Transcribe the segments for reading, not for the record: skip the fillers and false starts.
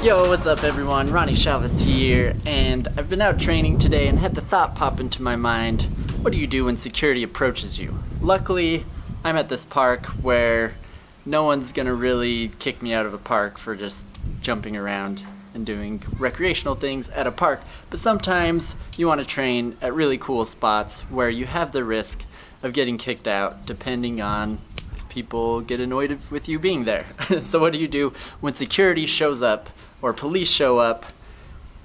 Yo, what's up everyone? Ronnie here, and I've been out training today and had the thought pop into my mind, what do you do when security approaches you? Luckily, I'm at this park where no one's gonna really kick me out of a park for just jumping around and doing recreational things at a park, but sometimes you want to train at really cool spots where you have the risk of getting kicked out depending on if people get annoyed with you being there. So what do you do when security shows up or police show up?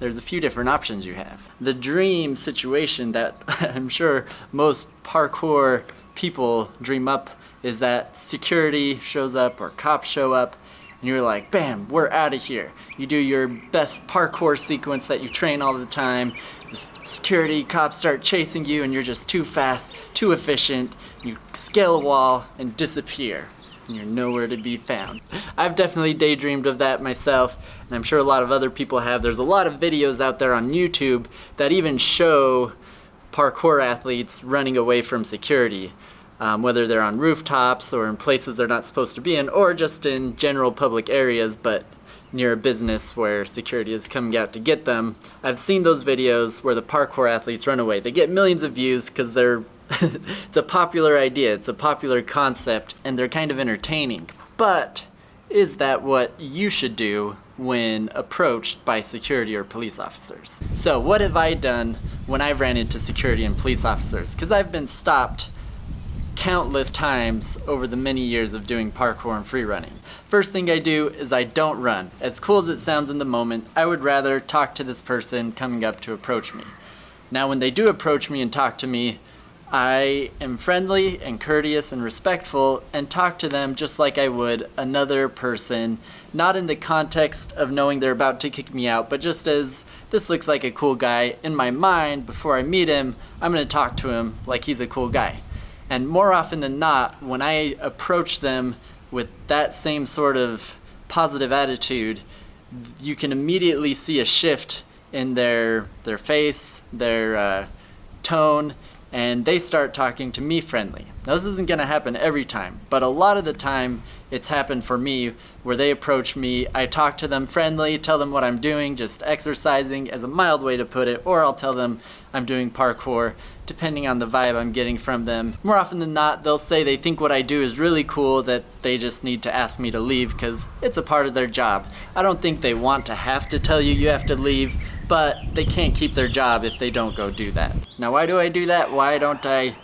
There's a few different options you have. The dream situation that I'm sure most parkour people dream up is that security shows up or cops show up and you're like, bam, we're out of here. You do your best parkour sequence that you train all the time. The security cops start chasing you and you're just too fast, too efficient. You scale a wall and disappear. And you're nowhere to be found. I've definitely daydreamed of that myself, and I'm sure a lot of other people have. There's a lot of videos out there on YouTube that even show parkour athletes running away from security. Whether they're on rooftops or in places they're not supposed to be in, or just in general public areas but near a business where security is coming out to get them. I've seen those videos where the parkour athletes run away. They get millions of views because they're it's a popular idea, it's a popular concept, and they're kind of entertaining. But is that what you should do when approached by security or police officers? So what have I done when I've ran into security and police officers? Because I've been stopped countless times over the many years of doing parkour and free running. First thing I do is I don't run. As cool as it sounds in the moment, I would rather talk to this person coming up to approach me. Now when they do approach me and talk to me, I am friendly and courteous and respectful and talk to them just like I would another person, not in the context of knowing they're about to kick me out, but just as this looks like a cool guy. In my mind, before I meet him, I'm gonna talk to him like he's a cool guy. And more often than not, when I approach them with that same sort of positive attitude, you can immediately see a shift in their face, their tone, and they start talking to me friendly. Now this isn't gonna happen every time, but a lot of the time it's happened for me where they approach me, I talk to them friendly, tell them what I'm doing, just exercising as a mild way to put it, or I'll tell them I'm doing parkour, depending on the vibe I'm getting from them. More often than not, they'll say they think what I do is really cool, that they just need to ask me to leave because it's a part of their job. I don't think they want to have to tell you you have to leave, but they can't keep their job if they don't go do that. Now why do I do that? Why don't I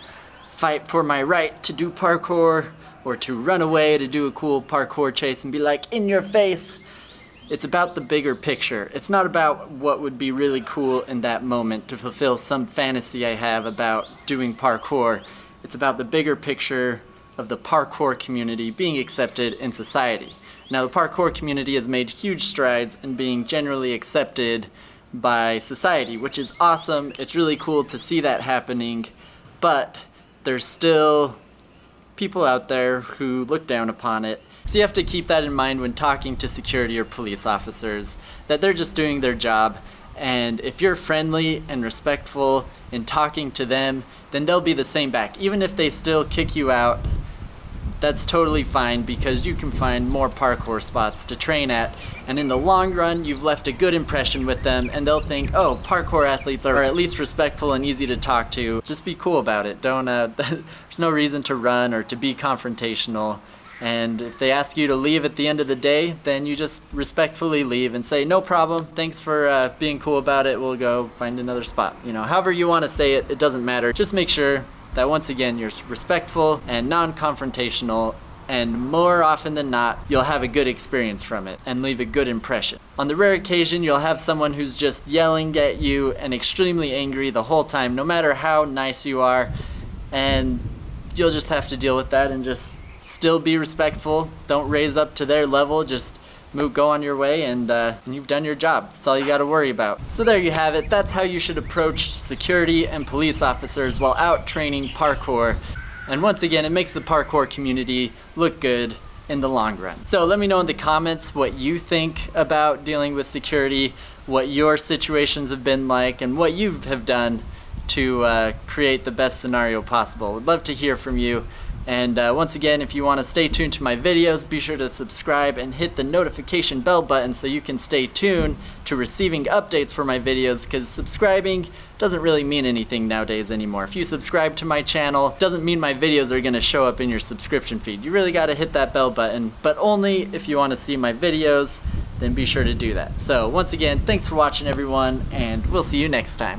fight for my right to do parkour or to run away to do a cool parkour chase and be like, in your face? It's about the bigger picture. It's not about what would be really cool in that moment to fulfill some fantasy I have about doing parkour. It's about the bigger picture of the parkour community being accepted in society. Now the parkour community has made huge strides in being generally accepted by society, which is awesome. It's really cool to see that happening, but there's still people out there who look down upon it. So you have to keep that in mind when talking to security or police officers, that they're just doing their job, and if you're friendly and respectful in talking to them, then they'll be the same back. Even if they still kick you out, that's totally fine because you can find more parkour spots to train at, and in the long run you've left a good impression with them and they'll think, oh, parkour athletes are at least respectful and easy to talk to. Just be cool about it. Don't there's no reason to run or to be confrontational, and if they ask you to leave at the end of the day, then you just respectfully leave and say, no problem, thanks for being cool about it, we'll go find another spot. You know, however you want to say it, it doesn't matter. Just make sure that once again you're respectful and non-confrontational, and more often than not you'll have a good experience from it and leave a good impression. On the rare occasion you'll have someone who's just yelling at you and extremely angry the whole time, no matter how nice you are, and you'll just have to deal with that and just still be respectful. Don't raise up to their level, just go on your way, and you've done your job. That's all you got to worry about. So there you have it. That's how you should approach security and police officers while out training parkour. And once again, it makes the parkour community look good in the long run. So let me know in the comments what you think about dealing with security, what your situations have been like, and what you have done to create the best scenario possible. Would love to hear from you. And once again, if you want to stay tuned to my videos, be sure to subscribe and hit the notification bell button so you can stay tuned to receiving updates for my videos, because subscribing doesn't really mean anything nowadays anymore. If you subscribe to my channel, doesn't mean my videos are going to show up in your subscription feed. You really got to hit that bell button, but only if you want to see my videos, then be sure to do that. So once again, thanks for watching everyone, and we'll see you next time.